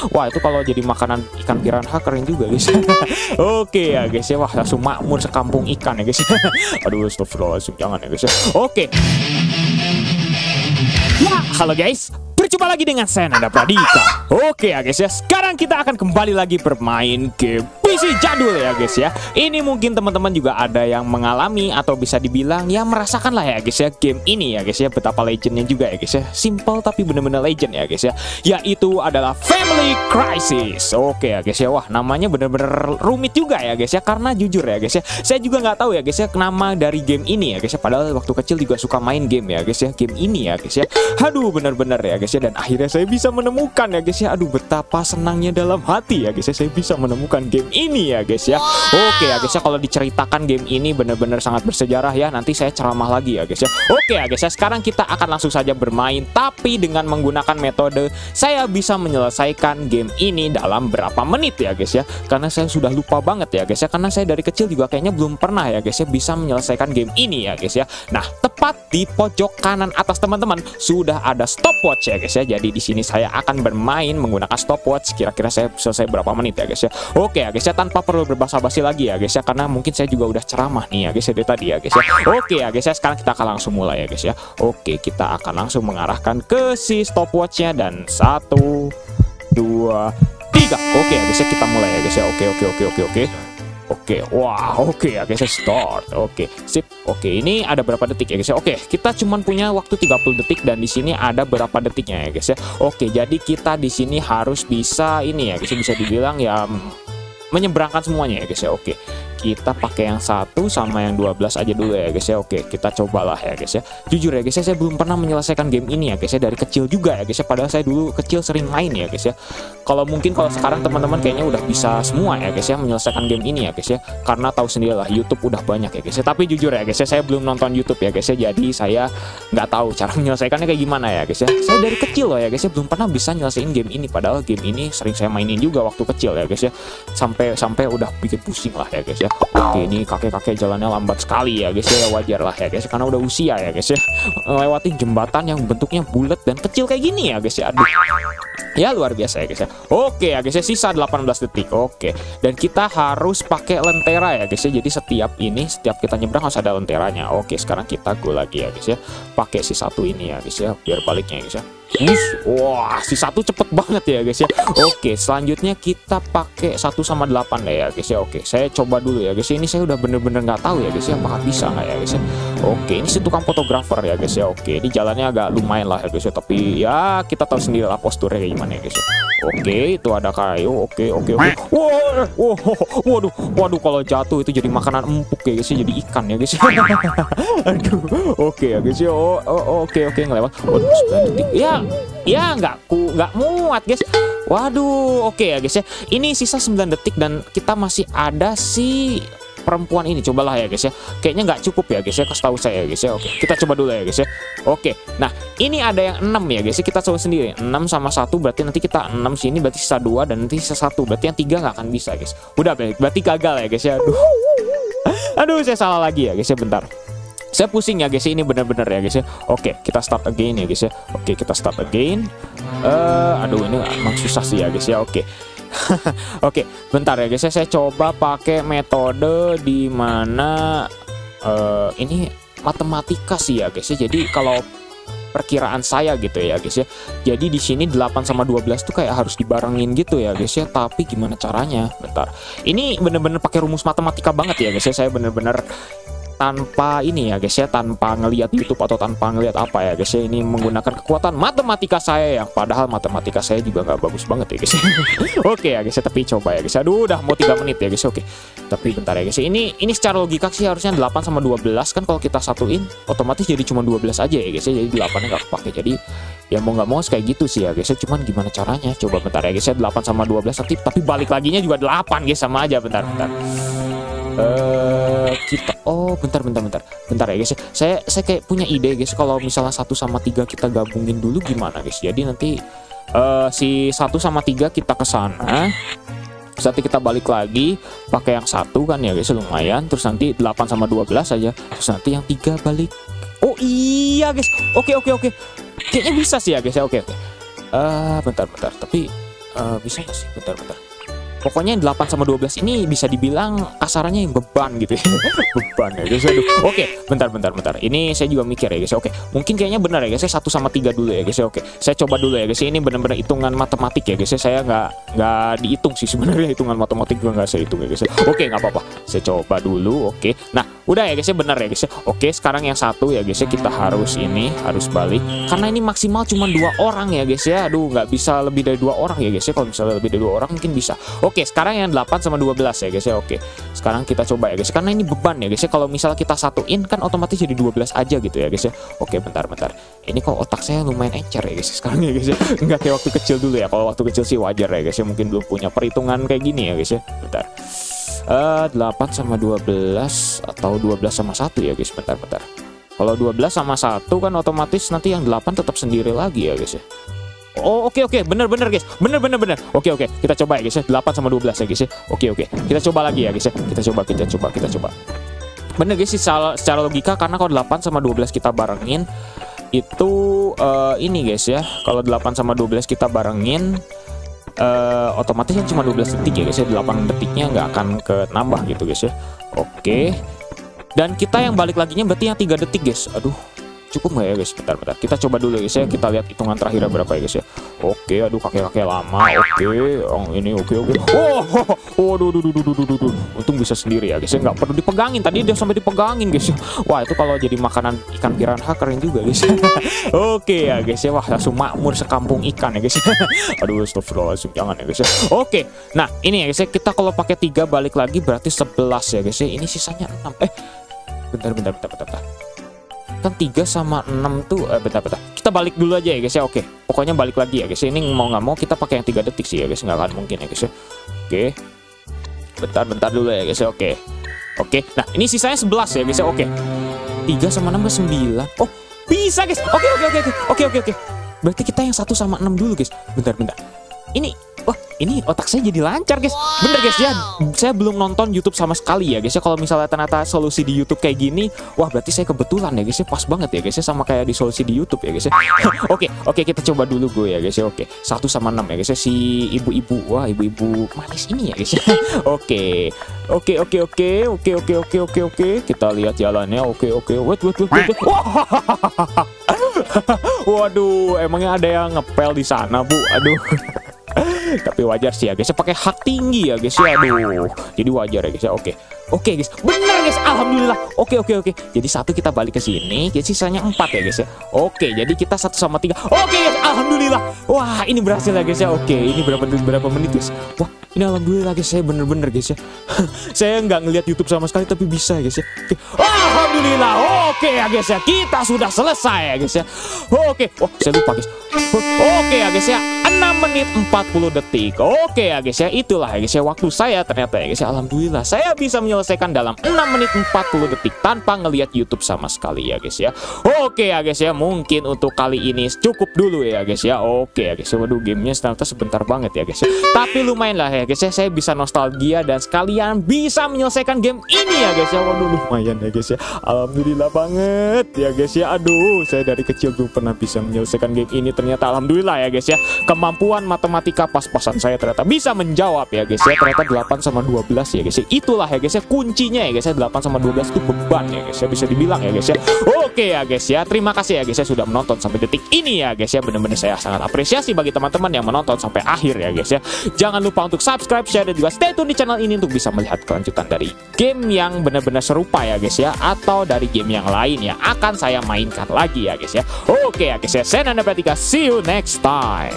Wah, itu kalau jadi makanan ikan piranha keren juga guys. Oke ya guys ya, wah langsung makmur sekampung ikan ya guys. Aduh, astagfirullahaladzim, jangan ya guys ya. Oke. Ya, halo guys, berjumpa lagi dengan saya Nanda Pradika. Oke ya guys ya, sekarang kita akan kembali lagi bermain game PC jadul ya guys ya. Ini mungkin teman-teman juga ada yang mengalami atau bisa dibilang ya merasakan lah ya guys ya game ini ya guys ya. Betapa legendnya juga ya guys ya. Simple tapi bener-bener legend ya guys ya. Yaitu adalah Family Crisis. Oke ya guys ya, wah namanya bener-bener rumit juga ya guys ya. Karena jujur ya guys ya, saya juga nggak tahu ya guys ya nama dari game ini ya guys ya. Padahal waktu kecil juga suka main game ya guys ya, game ini ya guys ya. Aduh, bener-bener ya guys ya. Dan akhirnya saya bisa menemukan ya guys ya. Aduh, betapa senangnya dalam hati ya guys ya, saya bisa menemukan game ini ya guys ya. Oke ya guys ya, kalau diceritakan game ini bener-bener sangat bersejarah ya. Nanti saya ceramah lagi ya guys ya. Oke ya guys ya, sekarang kita akan langsung saja bermain. Tapi dengan menggunakan metode saya bisa menyelesaikan game ini dalam berapa menit ya guys ya. Karena saya sudah lupa banget ya guys ya. Karena saya dari kecil juga kayaknya belum pernah ya guys ya bisa menyelesaikan game ini ya guys ya. Nah, tepat di pojok kanan atas teman-teman sudah ada stopwatch ya guys ya. Jadi di sini saya akan bermain menggunakan stopwatch. Kira-kira saya selesai berapa menit ya guys ya. Oke ya guys ya, tanpa perlu berbasa-basi lagi ya guys ya, karena mungkin saya juga udah ceramah nih ya guys ya dari tadi ya guys ya. Oke ya guys ya, sekarang kita akan langsung mulai ya guys ya. Oke, kita akan langsung mengarahkan ke si stopwatchnya dan 1, 2, 3. Oke ya guys ya, kita mulai ya guys ya. Oke. Oke, wah, oke ya guys ya, start. Oke, sip. Oke, ini ada berapa detik ya guys ya? Oke, kita cuman punya waktu 30 detik dan di sini ada berapa detiknya ya guys ya. Oke, jadi kita di sini harus bisa ini ya guys ya, bisa dibilang ya menyeberangkan semuanya ya guys ya. Oke, kita pakai yang 1 sama yang 12 aja dulu ya guys ya. Oke, kita cobalah ya guys ya. Jujur ya guys ya, saya belum pernah menyelesaikan game ini ya guys ya, dari kecil juga ya guys ya. Padahal saya dulu kecil sering main ya guys ya. Kalau sekarang teman-teman kayaknya udah bisa semua ya guys ya menyelesaikan game ini ya guys ya. Karena tahu sendirilah YouTube udah banyak ya guys ya. Tapi jujur ya guys ya, saya belum nonton YouTube ya guys ya. Jadi saya nggak tahu cara menyelesaikannya kayak gimana ya guys ya. Saya dari kecil loh ya guys ya, belum pernah bisa nyelesain game ini. Padahal game ini sering saya mainin juga waktu kecil ya guys ya. Sampai udah bikin pusing lah ya guys ya. Oke, ini kakek-kakek jalannya lambat sekali ya guys ya, wajar lah ya guys karena udah usia ya guys ya, lewatin jembatan yang bentuknya bulat dan kecil kayak gini ya guys ya. Aduh, ya luar biasa ya guys ya. Oke ya guys ya, sisa 18 detik. Oke, dan kita harus pakai lentera ya guys ya. Jadi setiap kita nyebrang harus ada lenteranya. Oke, sekarang kita go lagi ya guys ya, pakai si 1 ini ya guys ya, biar baliknya ya guys ya. Wah, si 1 cepet banget ya guys ya. Oke, selanjutnya kita pakai 1 sama 8 deh ya guys ya. Oke, saya coba dulu ya guys ya. Ini saya udah bener-bener nggak tahu ya guys ya, apakah bisa nggak ya guys ya. Oke, ini si tukang fotografer ya guys ya. Oke, ini jalannya agak lumayan lah ya guys ya, tapi ya kita tahu sendiri lah posturnya kayak gimana ya guys ya. Oke, itu ada kayu. Oke. Waduh, kalau jatuh itu jadi makanan empuk ya guys ya, jadi ikan ya guys ya. Aduh, oke ya guys ya. Oke, ngelewat. Waduh, 9 detik. Ya nggak muat guys. Waduh, oke ya guys ya. Ini sisa 9 detik dan kita masih ada si perempuan ini. Cobalah ya guys ya. Kayaknya nggak cukup ya guys ya, kasih tahu saya ya guys ya. Oke, kita coba dulu ya guys ya. Oke, nah ini ada yang 6 ya guys ya. Kita coba sendiri. 6 sama 1 berarti nanti kita 6 sini berarti sisa 2 dan nanti sisa 1 berarti yang 3 nggak akan bisa guys. Udah berarti gagal ya guys ya. Aduh, saya salah lagi ya guys ya, bentar. Saya pusing ya guys, ini bener-bener ya guys ya. Oke, kita start again ya guys ya. Oke, kita start again. Aduh, ini emang susah sih ya guys ya. Oke. Oke, bentar ya guys ya. Saya coba pakai metode di mana ini matematika sih ya guys ya. Jadi kalau perkiraan saya gitu ya guys ya. Jadi di sini 8 sama 12 tuh kayak harus dibarengin gitu ya guys ya. Tapi gimana caranya? Bentar. Ini bener-bener pakai rumus matematika banget ya guys ya. Saya bener-bener tanpa ini ya guys ya, tanpa ngelihat YouTube atau tanpa ngelihat apa ya guys ya, ini menggunakan kekuatan matematika saya yang padahal matematika saya juga nggak bagus banget ya guys ya. Oke ya guys ya, tapi coba ya guys. Aduh, udah mau 3 menit ya guys. Oke, tapi bentar ya guys ya, ini secara logika sih harusnya 8 sama 12 kan, kalau kita satuin otomatis jadi cuma 12 aja ya guys ya, jadi 8 nya nggak kepake. Jadi ya mau nggak mau kayak gitu sih ya guys ya, cuman gimana caranya, coba bentar ya guys ya. 8 sama 12 tapi balik laginya juga 8 guys, sama aja. Bentar bentar ya guys ya. Saya kayak punya ide guys, kalau misalnya 1 sama 3 kita gabungin dulu gimana guys. Jadi nanti si 1 sama 3 kita ke sana, terus nanti kita balik lagi pakai yang 1 kan ya guys, lumayan. Terus nanti 8 sama 12 aja, terus nanti yang 3 balik. Oh iya guys, oke. Kayaknya bisa sih ya guys ya. Oke. Bentar, tapi Bisa nggak sih? Bentar. Pokoknya 8 sama 12 ini bisa dibilang kasarannya yang beban gitu ya. Beban ya guys. Aduh. Oke, bentar. Ini saya juga mikir ya guys. Oke, mungkin kayaknya benar ya guys. Saya 1 sama 3 dulu ya guys. Oke, saya coba dulu ya guys. Ini benar-benar hitungan matematik ya guys. Saya nggak dihitung sih sebenarnya, hitungan matematik juga nggak saya hitung ya guys. Oke, nggak apa-apa. Saya coba dulu. Oke. Nah, udah ya guys. Benar ya guys. Oke, sekarang yang 1 ya guys. Kita harus balik karena ini maksimal cuma 2 orang ya guys ya. Aduh, nggak bisa lebih dari 2 orang ya guys. Kalau misalnya lebih dari 2 orang mungkin bisa. Oke, sekarang yang 8 sama 12 ya guys ya. Oke, sekarang kita coba ya guys, karena ini beban ya guys ya. Kalau misalnya kita satuin kan otomatis jadi 12 aja gitu ya guys ya. Oke, bentar. Ini kok otak saya lumayan encer ya guys sekarang ya guys ya. Nggak kayak waktu kecil dulu ya. Kalau waktu kecil sih wajar ya guys ya, mungkin belum punya perhitungan kayak gini ya guys ya. Bentar. 8 sama 12 atau 12 sama 1 ya guys. Bentar. Kalau 12 sama 1 kan otomatis nanti yang 8 tetap sendiri lagi ya guys ya. Oh, oke, bener guys, bener. Oke, kita coba ya guys ya, 8 sama 12 ya guys ya. Oke, kita coba lagi ya guys ya. Kita coba. Bener guys sih secara logika, karena kalau 8 sama 12 kita barengin itu ini guys ya. Kalau 8 sama 12 kita barengin otomatis kan cuma 12 detik ya guys ya. 8 detiknya nggak akan nambah gitu guys ya. Oke. Dan kita yang balik laginya berarti yang 3 detik guys. Aduh, cukup nggak ya guys? Bentar. Kita coba dulu guys ya. Kita lihat hitungan terakhirnya berapa ya guys ya. Oke, aduh kakek lama. Oke, ini oke. Oh, aduh. Untung bisa sendiri ya guys ya. Nggak perlu dipegangin. Tadi dia sampai dipegangin guys ya. Wah, itu kalau jadi makanan ikan piranha keren juga guys. Oke ya guys ya. Wah, langsung makmur sekampung ikan ya guys. Aduh, astagfirullahaladzim, jangan ya guys ya. Oke, nah ini ya guys ya. Kita kalau pakai 3 balik lagi berarti 11 ya guys ya. Ini sisanya 6. Bentar. Kan 3 sama 6 tuh bentar. Kita balik dulu aja ya guys ya. Oke, pokoknya balik lagi ya guys. Ini mau nggak mau kita pakai yang 3 detik sih ya guys. Nggak akan mungkin ya guys ya. Oke, bentar dulu ya guys ya. Oke, nah ini sisanya 11 ya guys ya. Oke, 3 sama 6 ke 9. Oh, bisa guys. Oke. Berarti kita yang 1 sama 6 dulu guys. Bentar. Ini otak saya jadi lancar guys. Bener guys ya. Saya belum nonton YouTube sama sekali ya guys ya. Kalau misalnya ternyata solusi di YouTube kayak gini, wah berarti saya kebetulan ya guys ya. Pas banget ya guys ya, sama kayak di solusi di YouTube ya guys ya. Oke, kita coba dulu gue ya guys ya. Oke, 1 sama 6 ya guys ya. Si ibu-ibu, wah ibu-ibu manis ini ya guys ya. Oke. Kita lihat jalannya. Oke. Wait. Waduh, emangnya ada yang ngepel di sana, Bu? Aduh. Tapi wajar sih ya guys ya, pakai hak tinggi ya guys ya. Aduh, jadi wajar ya guys ya. Oke guys, bener guys, alhamdulillah. Oke. Jadi 1 kita balik ke sini, sisanya 4 ya guys ya. Oke, jadi kita 1 sama 3. Oke guys, alhamdulillah. Wah, ini berhasil ya guys ya. Oke, ini berapa menit guys? Wah, ini alhamdulillah guys, saya bener-bener guys ya. Saya nggak ngelihat YouTube sama sekali tapi bisa ya guys ya. Oke. Alhamdulillah. Oke ya guys ya, kita sudah selesai ya guys ya. Oke, wah saya lupa guys. Oke ya guys ya, 6 menit 40 detik. Oke ya guys ya, itulah ya guys ya waktu saya ternyata ya guys ya. Alhamdulillah saya bisa menyelesaikan dalam 6 menit 40 detik tanpa ngelihat YouTube sama sekali ya guys ya. Oke ya guys ya, mungkin untuk kali ini cukup dulu ya guys ya. Oke ya guys ya, waduh gamenya ternyata sebentar banget ya guys ya. Tapi lumayan lah ya guys ya, saya bisa nostalgia dan sekalian bisa menyelesaikan game ini ya guys ya. Waduh lumayan ya guys ya. Alhamdulillah banget ya guys ya. Aduh, saya dari kecil belum pernah bisa menyelesaikan game ini. Ternyata alhamdulillah ya guys ya. Kemampuan matematika pas-pasan saya ternyata bisa menjawab ya guys ya. Ternyata 8 sama 12 ya guys ya. Itulah ya guys ya kuncinya ya guys ya. 8 sama 12 itu beban ya guys ya, bisa dibilang ya guys ya. Oke ya guys ya, terima kasih ya guys ya sudah menonton sampai detik ini ya guys ya. Bener-bener saya sangat apresiasi bagi teman-teman yang menonton sampai akhir ya guys ya. Jangan lupa untuk subscribe, share, dan juga stay tune di channel ini untuk bisa melihat kelanjutan dari game yang benar-benar serupa ya guys ya, atau dari game yang lain yang akan saya mainkan lagi ya guys ya. Oke ya guys ya, saya Nanda Pratika, see you next time.